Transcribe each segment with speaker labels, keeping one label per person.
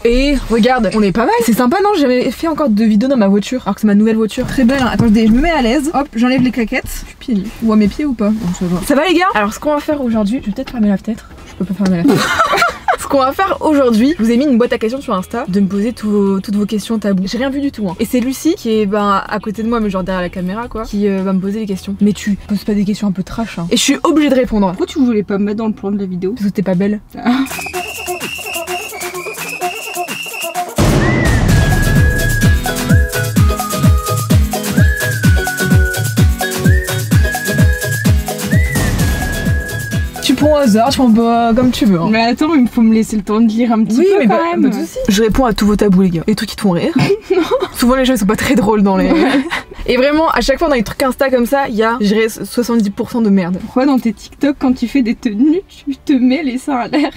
Speaker 1: Et regarde, on est pas mal. C'est sympa, non? J'ai jamais fait encore de vidéo dans ma voiture, alors que c'est ma nouvelle voiture. Très belle, hein. Attendez, je me mets à l'aise. Hop, j'enlève les claquettes. Je suis pieds nus. Ou à mes pieds ou pas? Bon, ça va. Ça va les gars? Alors ce qu'on va faire aujourd'hui, je vais peut-être fermer la fenêtre. Je peux pas fermer la fenêtre. Ce qu'on va faire aujourd'hui, je vous ai mis une boîte à questions sur Insta, de me poser toutes vos questions tabous. J'ai rien vu du tout, hein. Et c'est Lucie qui est à côté de moi, mais genre derrière la caméra quoi, qui va me poser des questions. Mais tu poses pas des questions un peu trash, hein. Et je suis obligée de répondre.
Speaker 2: Pourquoi tu voulais pas me mettre dans le plan de la vidéo?
Speaker 1: Parce que t'es pas belle. Au hasard, je prends pas comme tu veux. Hein.
Speaker 2: Mais attends, il faut me laisser le temps de lire un petit peu
Speaker 1: mais
Speaker 2: quand même.
Speaker 1: Pas de soucis. Je réponds à tous vos tabous les gars. Les trucs qui te font rire. Souvent les gens ils sont pas très drôles dans les... Et vraiment, à chaque fois dans les trucs Insta comme ça, il y a, je dirais, 70% de merde.
Speaker 2: Pourquoi dans tes TikTok, quand tu fais des tenues, tu te mets les seins à l'air?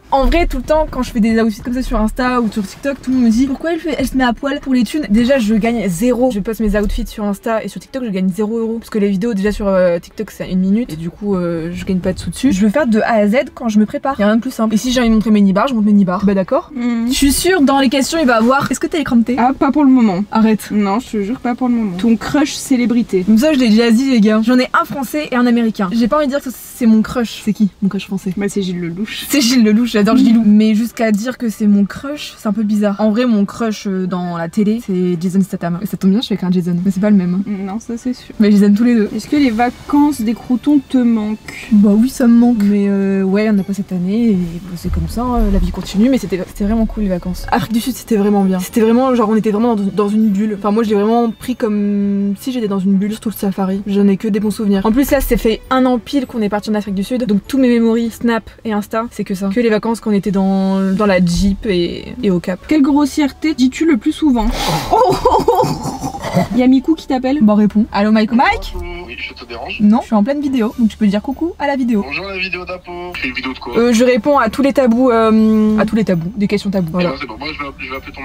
Speaker 1: En vrai, tout le temps, quand je fais des outfits comme ça sur Insta ou sur TikTok, tout le monde me dit pourquoi elle se met à poil pour les thunes. Déjà, je gagne 0. Je poste mes outfits sur Insta et sur TikTok, je gagne 0 €. Parce que les vidéos, déjà sur TikTok, c'est 1 minute. Et du coup, je gagne pas de sous dessus. Je veux faire de A à Z quand je me prépare. Y'a rien de plus simple. Et si j'ai envie de montrer mes nibards, je montre mes nibards. Bah d'accord. Je suis sûre, dans les questions, il va avoir est-ce que t'as les crampes?
Speaker 2: Ah, pas pour le moment.
Speaker 1: Arrête.
Speaker 2: Non, je te jure, pas pour le moment. Ton crush célébrité.
Speaker 1: Comme ça, je l'ai déjà dit, les gars. J'en ai un français et un américain. J'ai pas envie de dire que c'est mon crush. C'est qui mon crush français?
Speaker 2: Bah, c'est Gilles Lelouch.
Speaker 1: C'est Gilles Lelouch, j'adore Gilou. Mais jusqu'à dire que c'est mon crush, c'est un peu bizarre. En vrai, mon crush dans la télé, c'est Jason Statham. Et ça tombe bien, je suis avec un Jason. Mais c'est pas le même.
Speaker 2: Non, ça c'est sûr.
Speaker 1: Mais je les aime tous les deux.
Speaker 2: Est-ce que les vacances des croutons te manquent?
Speaker 1: Bah oui, ça me manque. Mais ouais, on a pas cette année. Et bah, c'est comme ça, hein, la vie continue. Mais c'était vraiment cool les vacances. Afrique du Sud, c'était vraiment bien. C'était vraiment, genre, on était vraiment dans une bulle. Enfin, moi, je l'ai vraiment pris comme si j'étais dans une bulle sur tout le safari. J'en ai que des bons souvenirs. En plus, là, c'est fait 1 an pile qu'on est parti en Afrique du Sud. Donc, tous mes memories, Snap et Insta, c'est que ça. Que les vacances qu'on était dans la Jeep et au Cap.
Speaker 2: Quelle grossièreté dis-tu le plus souvent? Y'a Miku qui t'appelle?
Speaker 1: Bon, réponds. Allô Mike? Mike?
Speaker 3: Oui, je te dérange?
Speaker 1: Non, je suis en pleine vidéo, donc tu peux dire coucou à la vidéo.
Speaker 3: Bonjour la vidéo d'Apo. Tu fais une vidéo de quoi?
Speaker 1: Je réponds à tous les tabous, des questions tabous. Voilà.
Speaker 3: C'est bon, moi je vais appeler ton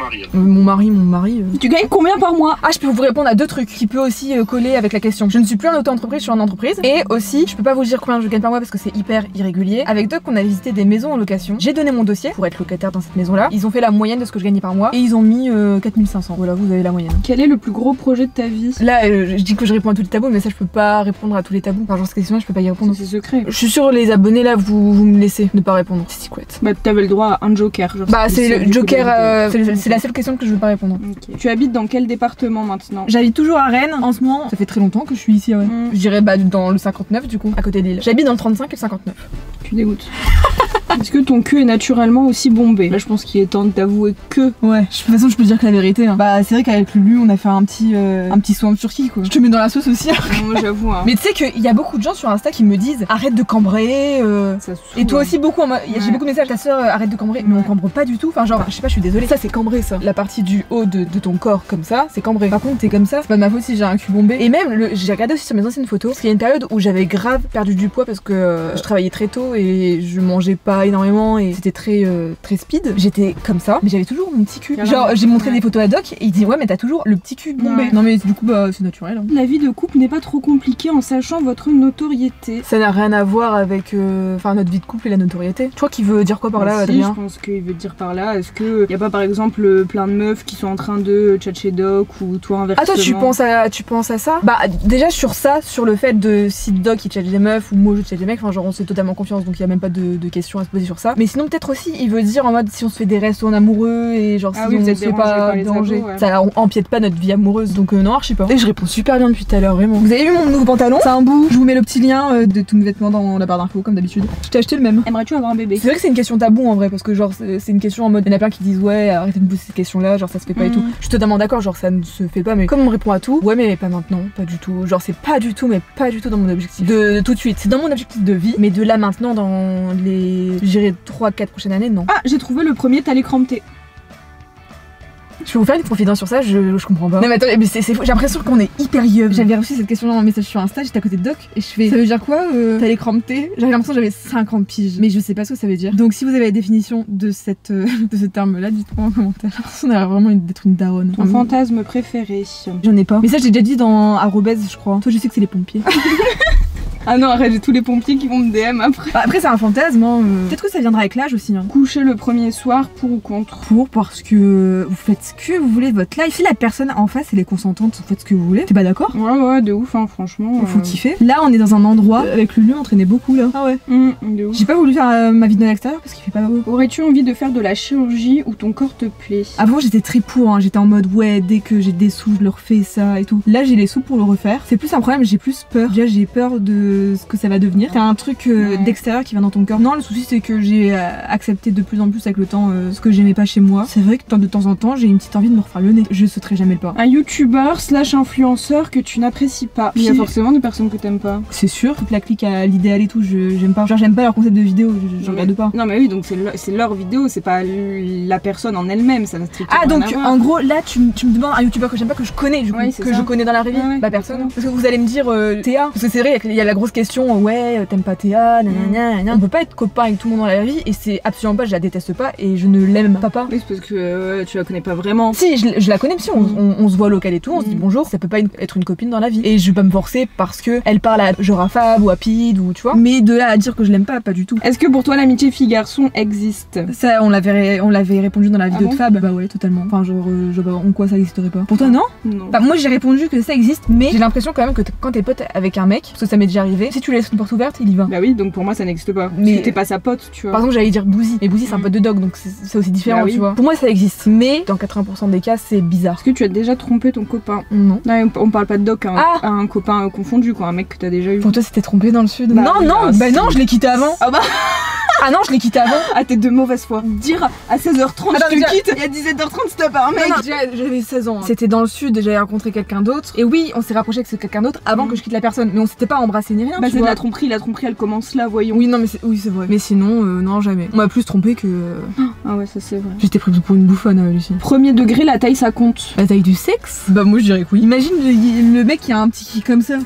Speaker 3: mari.
Speaker 1: Mon mari.
Speaker 2: Tu gagnes combien par mois?
Speaker 1: Ah, je peux vous répondre à 2 trucs qui peut aussi coller avec la question. Je ne suis plus en auto-entreprise, je suis en entreprise. Et aussi, je peux pas vous dire combien je gagne par mois parce que c'est hyper irrégulier. Avec Doc, on a visité des maisons en location. J'ai donné mon dossier pour être locataire dans cette maison-là. Ils ont fait la moyenne de ce que je gagnais par mois et ils ont mis 4500. Voilà, vous avez la moyenne.
Speaker 2: Quel est le plus gros projet de ta vie?
Speaker 1: Là, je dis que je réponds à tous les tabous, mais ça, je peux pas répondre à tous les tabous. Enfin, genre, cette question-là, je peux pas y répondre.
Speaker 2: C'est secret.
Speaker 1: Je suis sûre, les abonnés là, vous me laissez ne pas répondre. C'est secret.
Speaker 2: Bah, t'avais le droit à un joker. Genre,
Speaker 1: bah, c'est le joker, c'est la seule question que je veux pas répondre.
Speaker 2: Okay. Tu habites dans quel département maintenant?
Speaker 1: J'habite toujours à Rennes en ce moment. Ça fait très longtemps que je suis ici, ouais. Je dirais bah, dans le 59 du coup, à côté de Lille. J'habite dans le 35 et le 59.
Speaker 2: Tu dégoûtes. Est-ce que ton cul est naturellement aussi bombé? Là, je pense qu'il est temps de t'avouer que.
Speaker 1: Ouais, de toute façon, je peux dire que la vérité. Hein. Bah, c'est vrai qu'avec Lulu, on a fait un petit saut en Turquie, quoi. Je te mets dans la sauce aussi.
Speaker 2: Moi, j'avoue. Hein.
Speaker 1: Mais tu sais qu'il y a beaucoup de gens sur Insta qui me disent arrête de cambrer. Et toi aussi, beaucoup. J'ai beaucoup de messages. Ta soeur, arrête de cambrer. Mais on cambre pas du tout. Enfin, genre, je sais pas, je suis désolée. Ça, c'est cambré, ça. La partie du haut de ton corps, comme ça, c'est cambré. Par contre, t'es comme ça, c'est pas de ma faute si j'ai un cul bombé. Et même, j'ai regardé aussi sur mes anciennes photos. Parce qu'il y a une période où j'avais grave perdu du poids parce que je travaillais très tôt et je mangeais pas énormément et c'était très speed. J'étais comme ça, mais j'avais toujours mon petit cul. Genre, j'ai montré des photos à Doc et il dit ouais, mais t'as toujours le petit cul bombé. Non, mais du coup, bah, c'est naturel. Hein.
Speaker 2: La vie de couple n'est pas trop compliquée en sachant votre notoriété.
Speaker 1: Ça n'a rien à voir avec notre vie de couple et la notoriété. Tu vois qu'il veut dire quoi par là, Adrien?
Speaker 2: Je pense qu'il veut dire par là, est-ce que y a pas par exemple plein de meufs qui sont en train de tchatcher Doc ou toi inversement?
Speaker 1: Ah, toi, tu penses à ça? Bah, déjà sur ça, sur le fait de si Doc il tchatche des meufs ou moi je tchatche des mecs, enfin, genre on se fait totalement confiance donc il y a même pas de questions à se poser sur ça. Mais sinon, peut-être aussi, il veut dire en mode si on se fait des restos en amoureux et genre si on se fait pas déranger, ouais. Ça empiète pas notre vie amoureuse. Donc non, archi pas. Et je réponds super bien depuis tout à l'heure, vraiment. Vous avez vu mon nouveau pantalon? C'est un bout. Je vous mets le petit lien de tous mes vêtements dans la barre d'infos comme d'habitude. Je t'ai acheté le même.
Speaker 2: Aimerais-tu avoir un bébé?
Speaker 1: C'est vrai que c'est une question tabou en vrai parce que genre c'est une question en mode, il y en a plein qui disent ouais arrêtez de me poser ces questions là, genre ça se fait pas et tout. Je suis totalement d'accord, genre ça ne se fait pas, mais comme on répond à tout, ouais mais pas maintenant, pas du tout. Genre c'est pas du tout, mais pas du tout dans mon objectif de tout de suite. C'est dans mon objectif de vie, mais de là maintenant dans les, je dirais 3-4 prochaines années, non.
Speaker 2: Ah, j'ai trouvé le premier, t'as l'écran T.
Speaker 1: Je vais vous faire une confidence sur ça, je comprends pas. Non mais attends, c'est fou, j'ai l'impression qu'on est hyper yeux. J'avais reçu cette question dans un message sur Insta, j'étais à côté de Doc et je fais ça veut dire quoi t'as l'écran T? J'avais l'impression que j'avais 50 piges, mais je sais pas ce que ça veut dire. Donc si vous avez la définition de ce terme là, dites-moi en commentaire. J'ai l'impression d'avoir vraiment d'être une daronne.
Speaker 2: Ton fantasme préféré?
Speaker 1: J'en ai pas. Mais ça j'ai déjà dit dans arrobase je crois. Toi je sais que c'est les pompiers.
Speaker 2: Ah non, arrête, j'ai tous les pompiers qui vont me DM après.
Speaker 1: Bah, après c'est un fantasme, hein. Peut-être que ça viendra avec l'âge aussi. Hein.
Speaker 2: Coucher le premier soir, pour ou contre?
Speaker 1: Pour, parce que vous faites ce que vous voulez de votre life. Si la personne en face elle est consentante, vous faites ce que vous voulez. T'es pas d'accord?
Speaker 2: Ouais, de ouf, hein, franchement.
Speaker 1: Faut kiffer. Là on est dans un endroit, avec Lulu on traînait beaucoup là. Ah ouais.
Speaker 2: De ouf.
Speaker 1: J'ai pas voulu faire ma vie de l'extérieur parce qu'il fait pas beau.
Speaker 2: Aurais-tu envie de faire de la chirurgie ou ton corps te plaît?
Speaker 1: Avant j'étais très pour, hein. J'étais en mode ouais, dès que j'ai des sous je le refais ça et tout. Là j'ai les sous pour le refaire. C'est plus un problème, j'ai plus peur. Déjà j'ai peur de ce que ça va devenir. T'as un truc d'extérieur qui va dans ton corps. Non, le souci c'est que j'ai accepté de plus en plus avec le temps ce que j'aimais pas chez moi. C'est vrai que de temps en temps j'ai une petite envie de me refaire le nez. Je sauterai jamais le pas.
Speaker 2: Un youtubeur / influenceur que tu n'apprécies pas. Il y a forcément des personnes que t'aimes pas.
Speaker 1: C'est sûr, toute la clique à l'idéal et tout, j'aime pas. Genre j'aime pas leur concept de vidéo, je regarde pas.
Speaker 2: Non mais oui, donc c'est leur vidéo, c'est pas la personne en elle-même, ça n'a strictement
Speaker 1: rien à voir.
Speaker 2: Ah donc
Speaker 1: en gros là tu me demandes un youtubeur que j'aime pas, que je connais du coup, je connais dans la vraie vie. Bah personne. Parce que vous allez me dire Théa, parce que c'est vrai il y a la grosse question ouais t'aimes pas Théa, nanana. On peut pas être copain avec tout le monde dans la vie et c'est absolument pas, je la déteste pas et je ne l'aime pas.
Speaker 2: Oui c'est parce que tu la connais pas vraiment.
Speaker 1: Si je la connais, si on se voit au local et tout, on se dit bonjour, ça peut pas être une copine dans la vie. Et je vais pas me forcer parce que elle parle à genre à Fab ou à Pid ou tu vois. Mais de là à dire que je l'aime pas du tout.
Speaker 2: Est-ce que pour toi l'amitié fille-garçon existe?
Speaker 1: Ça on l'avait répondu dans la vidéo de Fab. Bah ouais totalement. Enfin genre en quoi ça existerait pas. Pour toi non?
Speaker 2: Non.
Speaker 1: Bah moi j'ai répondu que ça existe, mais j'ai l'impression quand même que quand t'es pote avec un mec, parce que ça m'est déjà arrivé, si tu laisses une porte ouverte, il y va.
Speaker 2: Bah oui, donc pour moi ça n'existe pas. Mais t'es pas sa pote, tu vois.
Speaker 1: Par exemple j'allais dire Bouzy, mais Bouzy c'est un pote de dog, donc c'est aussi différent, bah oui. Tu vois. Pour moi ça existe, mais dans 80% des cas c'est bizarre.
Speaker 2: Est-ce que tu as déjà trompé ton copain?
Speaker 1: Non.
Speaker 2: Non, on parle pas de dog, un copain confondu quoi, un mec que t'as déjà eu.
Speaker 1: Pour toi c'était trompé dans le sud?
Speaker 2: Bah,
Speaker 1: non, je l'ai quitté avant. Ah bah ah non, je l'ai quitté avant.
Speaker 2: Ah t'es de mauvaise foi. Dire à 16h30 je te quitte et à 17h30 stop un mec.
Speaker 1: Non, j'avais 16 ans. Hein. C'était dans le sud, j'avais rencontré quelqu'un d'autre. Et oui, on s'est rapproché avec quelqu'un d'autre avant que je quitte la personne. Mais on s'était pas embrassé ni rien.
Speaker 2: Bah c'est de la tromperie elle commence là, voyons.
Speaker 1: Oui, non mais c'est vrai. Mais sinon, non jamais. On m'a plus trompé que...
Speaker 2: Ah ouais, ça c'est vrai.
Speaker 1: J'étais prise pour une bouffonne, Lucie.
Speaker 2: Premier degré, la taille ça compte?
Speaker 1: La taille du sexe? Bah moi je dirais que oui. Imagine le mec qui a un petit kick comme ça.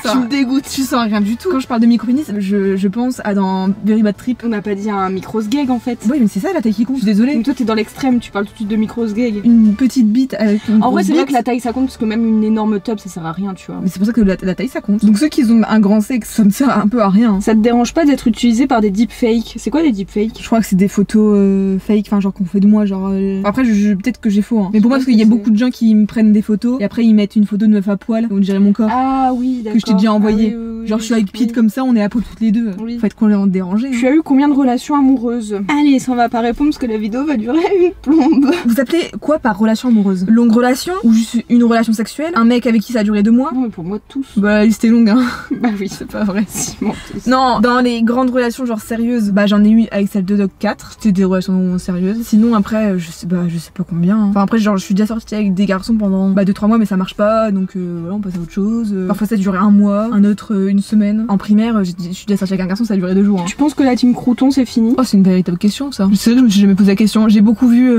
Speaker 2: Tu me dégoûtes.
Speaker 1: Tu sens rien du tout. Quand je parle de micro-pénis, je pense à dans Very Bad Trip.
Speaker 2: On n'a pas dit un micro-sgeg en fait.
Speaker 1: Oui mais c'est ça la taille qui compte, je suis désolée.
Speaker 2: Donc toi t'es dans l'extrême, tu parles tout de suite de micro-sgeg.
Speaker 1: Une petite bite avec une
Speaker 2: En vrai c'est vrai que la taille ça compte parce que même une énorme tub ça sert à rien tu vois.
Speaker 1: Mais c'est pour ça que la taille ça compte. Donc ceux qui ont un grand sexe ça me sert un peu à rien.
Speaker 2: Ça te dérange pas d'être utilisé par des deepfakes? C'est quoi les deepfakes?
Speaker 1: Je crois que c'est des photos fake, enfin genre qu'on fait de moi genre... Après peut-être que j'ai faux hein. Mais pour moi parce qu'il y a beaucoup de gens qui me prennent des photos et après ils mettent une photo de meuf à poil, on dirait mon corps.
Speaker 2: Ah oui d'accord.
Speaker 1: Que je t'ai déjà envoyé. Genre je suis avec Pete comme ça, on est à poil toutes les deux. Faut être complètement dérangé.
Speaker 2: Tu as eu combien de relations amoureuses? Allez, ça on va pas répondre parce que la vidéo va durer une plombe.
Speaker 1: Vous appelez quoi par relation amoureuse? Longue relation ou juste une relation sexuelle? Un mec avec qui ça a duré 2 mois?
Speaker 2: Non mais pour moi tous.
Speaker 1: Bah la liste est longue hein.
Speaker 2: Bah oui c'est pas vrai.
Speaker 1: Non, dans les grandes relations genre sérieuses, bah j'en ai eu avec celle de Doc 4. C'était des relations sérieuses. Sinon après je sais pas combien. Hein. Enfin après genre je suis déjà sortie avec des garçons pendant 2-3 mois mais ça marche pas donc voilà on passe à autre chose. Parfois ça a duré 1 mois, un autre une semaine. En primaire, je suis déjà sortie avec un garçon, ça a duré 2 jours. Hein.
Speaker 2: Tu penses que la team Crouton c'est fini?
Speaker 1: Oh, c'est une véritable question ça. C'est vrai que je me suis jamais posé la question. J'ai beaucoup vu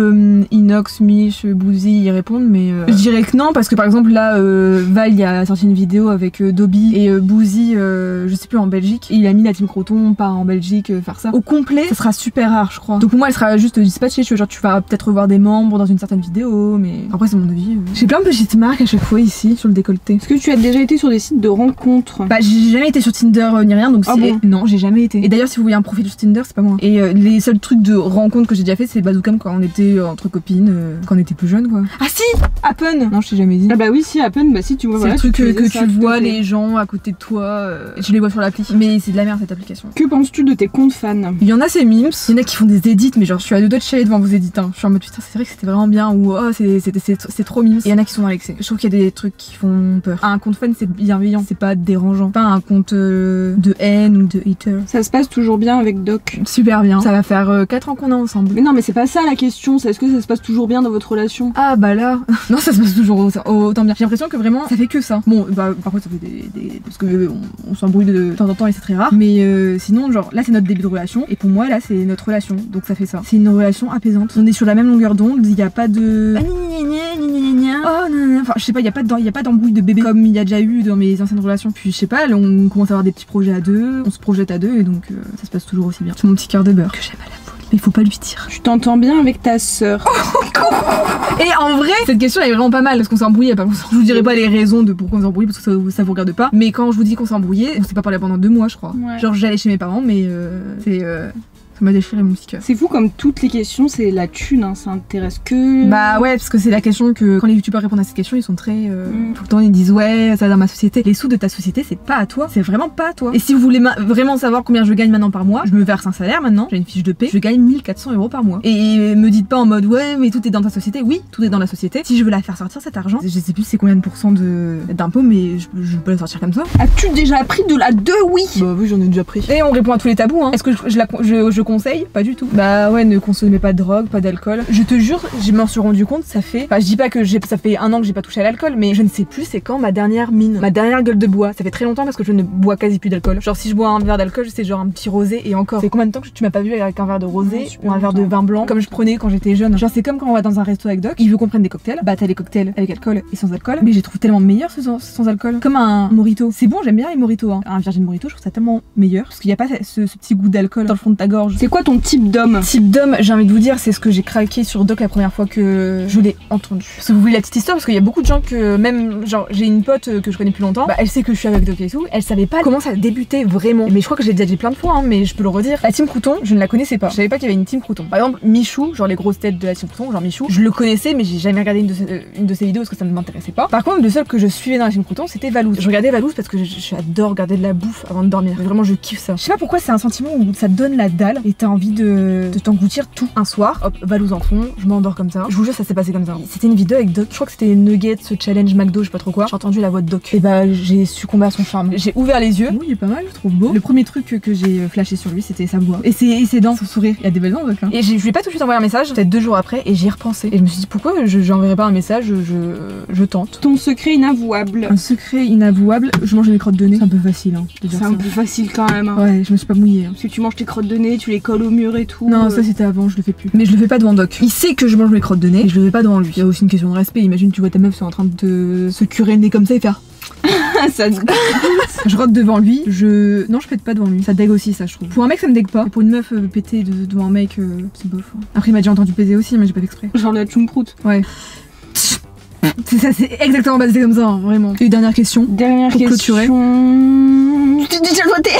Speaker 1: Inox, Mich, Bouzy y répondre, mais je dirais que non parce que par exemple là, Val il a sorti une vidéo avec Dobby et Bouzy, je sais plus en Belgique. Et il a mis la team Crouton part en Belgique faire ça. Au complet, ça sera super rare, je crois. Donc pour moi, elle sera juste dispatchée. Genre tu vas peut-être revoir des membres dans une certaine vidéo, mais après c'est mon avis. J'ai plein de petites marques à chaque fois ici sur le décolleté.
Speaker 2: Est-ce que tu as déjà été sur des sites de rencontres?
Speaker 1: Bah j'ai jamais été sur Tinder ni rien donc non j'ai jamais été. Et d'ailleurs si vous voyez un profil sur Tinder c'est pas moi. Et les seuls trucs de rencontres que j'ai déjà fait c'est Bazookam quand on était entre copines, quand on était plus jeunes quoi. Ah si Happen. Non je t'ai jamais dit.
Speaker 2: Ah bah oui si Happen, bah si tu vois
Speaker 1: c'est
Speaker 2: voilà,
Speaker 1: le truc que tu vois les gens à côté de toi, je les vois sur l'appli. Mais c'est de la merde cette application.
Speaker 2: Que penses-tu de tes comptes fans? Il
Speaker 1: y en a c'est mimes, il y en a qui font des edits mais genre je suis à 2 doigts de chialer devant vos edits hein. Je suis en mode putain c'est vrai que c'était vraiment bien ou oh c'est trop mimes. Et il y en a qui sont dans l'excès. Je trouve qu'il y a des trucs qui font peur. Un compte fan c'est bienveillant, c'est pas dérangeant. Pas un compte de haine ou de hater.
Speaker 2: Ça se passe toujours bien avec Doc?
Speaker 1: Super bien. Ça va faire 4 ans qu'on est ensemble.
Speaker 2: Mais non mais c'est pas ça la question, c'est est-ce que ça se passe toujours bien dans votre relation?
Speaker 1: Ah bah là, non ça se passe toujours autant bien. J'ai l'impression que vraiment ça fait que ça. Bon bah par contre ça fait des... parce que on s'embrouille de temps en temps et c'est très rare. Mais sinon genre là c'est notre début de relation et pour moi là c'est notre relation donc ça fait ça. C'est une relation apaisante. On est sur la même longueur d'onde, il y a pas de... Oh non, enfin je sais pas, il y a pas d'embrouille de bébé comme il y a déjà eu dans mes anciennes relations. Puis je sais pas, là, on commence à avoir des petits projets à deux, on se projette à deux et donc ça se passe toujours aussi bien. C'est mon petit cœur de beurre que j'aime à la folie. Mais faut pas lui dire.
Speaker 2: Tu t'entends bien avec ta sœur?
Speaker 1: Et en vrai, cette question est vraiment pas mal parce qu'on s'est embrouillé. Je vous dirai pas les raisons de pourquoi on s'est embrouillé parce que ça vous regarde pas. Mais quand je vous dis qu'on s'est embrouillé, on s'est pas parlé pendant 2 mois, je crois. Ouais. Genre j'allais chez mes parents, mais ça m'a déchiré mon petit cœur.
Speaker 2: C'est fou comme toutes les questions, c'est la thune, hein, ça intéresse que...
Speaker 1: Bah ouais, parce que c'est la question que quand les youtubeurs répondent à cette question, ils sont très... Tout le temps ils disent ouais, ça va dans ma société. Les sous de ta société, c'est pas à toi, c'est vraiment pas à toi. Et si vous voulez vraiment savoir combien je gagne maintenant par mois, je me verse un salaire maintenant, j'ai une fiche de paie, je gagne 1400 € par mois. Et me dites pas en mode ouais, mais tout est dans ta société. Oui, tout est dans la société. Si je veux la faire sortir cet argent, je sais plus c'est combien de pourcents d'impôts, mais je peux la sortir comme ça.
Speaker 2: As-tu déjà appris de la 2? Oui.
Speaker 1: Bah oui, j'en ai déjà pris. Et on répond à tous les tabous, hein. Est-ce que je conseille? Pas du tout. Bah ouais, ne consommez pas de drogue, pas d'alcool. Je te jure, je m'en suis rendu compte, ça fait... Enfin, je dis pas que ça fait 1 an que j'ai pas touché à l'alcool, mais je ne sais plus c'est quand ma dernière mine, ma dernière gueule de bois. Ça fait très longtemps parce que je ne bois quasi plus d'alcool. Genre si je bois un verre d'alcool, c'est genre un petit rosé et encore. C'est combien de temps que tu m'as pas vu avec un verre de rosé ou un verre de vin blanc comme je prenais quand j'étais jeune? Genre c'est comme quand on va dans un resto avec Doc, il veut qu'on prenne des cocktails. Bah t'as les cocktails avec alcool et sans alcool, mais je les trouve tellement meilleurs sans alcool. Comme un mojito. C'est bon, j'aime bien les mojitos, hein. Un virgin mojito, je trouve ça tellement meilleur parce qu'il y a pas ce petit goût d'alcool dans le fond de ta gorge.
Speaker 2: C'est quoi ton type d'homme?
Speaker 1: J'ai envie de vous dire, c'est ce que j'ai craqué sur Doc la première fois que je l'ai entendu. Parce que vous voulez la petite histoire, parce qu'il y a beaucoup de gens que même, genre, j'ai une pote que je connais plus longtemps, bah elle sait que je suis avec Doc et tout, elle savait pas comment ça débutait vraiment. Mais je crois que j'ai déjà dit plein de fois, hein, mais je peux le redire. La team Crouton, je ne la connaissais pas. Je savais pas qu'il y avait une team Crouton. Par exemple, Michou, genre les grosses têtes de la team Crouton, genre Michou, je le connaissais, mais j'ai jamais regardé une de ses vidéos parce que ça ne m'intéressait pas. Par contre, le seul que je suivais dans la team Crouton, c'était Valouz. Je regardais Valouz parce que j'adore regarder de la bouffe avant de dormir. Mais vraiment, je kiffe ça. Je sais pas pourquoi c'est un sentiment où ça te donne la dalle et t'as envie de t'engloutir tout. Un soir, hop, Valouz en fond, je m'endors comme ça. Je vous jure, ça s'est passé comme ça. C'était une vidéo avec Doc. Je crois que c'était Nuggets, ce challenge McDo, je sais pas trop quoi. J'ai entendu la voix de Doc. Et bah, j'ai succombé à son charme. J'ai ouvert les yeux. Oui, il est pas mal, je trouve beau. Le premier truc que j'ai flashé sur lui, c'était sa voix. Et ses dents, son sourire. Il y a des belles dents, Doc. Hein. Et je lui ai pas tout de suite envoyé un message, peut-être 2 jours après, et j'y ai repensé. Et je me suis dit, pourquoi j'enverrai pas un message, je tente.
Speaker 2: Ton secret inavouable.
Speaker 1: Un secret inavouable, je mange mes crottes de nez. C'est un peu facile, hein.
Speaker 2: C'est un peu facile quand même. Hein.
Speaker 1: Ouais, je me suis pas mouillée. Hein.
Speaker 2: Parce que tu manges tes crottes de nez, tu les colles au mur et tout.
Speaker 1: Non, ça c'était avant, je le fais plus. Mais je le fais pas devant Doc. Il sait que je mange mes crottes de nez et je le fais pas devant lui. Il y a aussi une question de respect. Imagine, tu vois ta meuf en train de se curer le nez comme ça et faire.
Speaker 2: Ça
Speaker 1: je rote devant lui, non je pète pas devant lui, ça dégue aussi ça je trouve. Pour un mec ça me dégue pas, et pour une meuf péter devant un mec c'est bof. Hein. Après il m'a déjà entendu péter aussi mais j'ai pas fait exprès.
Speaker 2: Genre la tchoumprout.
Speaker 1: Ouais. C'est ça, c'est exactement basé comme ça, hein, vraiment. Et dernière question.
Speaker 2: Dernière
Speaker 1: pour
Speaker 2: question.
Speaker 1: Clôturer.
Speaker 2: Tu dis déjà voté.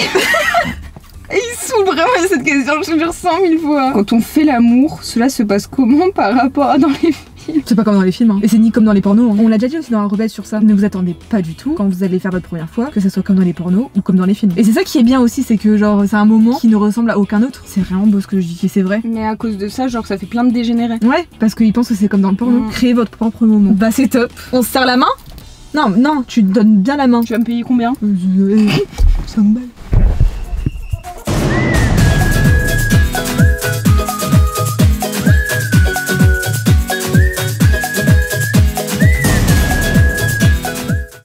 Speaker 2: Il saoule vraiment cette question, je te jure 100 000 fois. Quand on fait l'amour, cela se passe comment par rapport à dans les films?
Speaker 1: C'est pas comme dans les films, hein. Et c'est ni comme dans les pornos. Hein. On l'a déjà dit aussi dans la rebelle sur ça. Ne vous attendez pas du tout quand vous allez faire votre première fois que ça soit comme dans les pornos ou comme dans les films. Et c'est ça qui est bien aussi, c'est que genre c'est un moment qui ne ressemble à aucun autre. C'est vraiment beau ce que je dis, et c'est vrai.
Speaker 2: Mais à cause de ça, genre ça fait plein de dégénérés.
Speaker 1: Ouais, parce qu'ils pensent que c'est comme dans le porno. Créez votre propre moment. Bah c'est top. On se serre la main? Non, tu donnes bien la main.
Speaker 2: Tu vas me payer combien?
Speaker 1: 5 balles.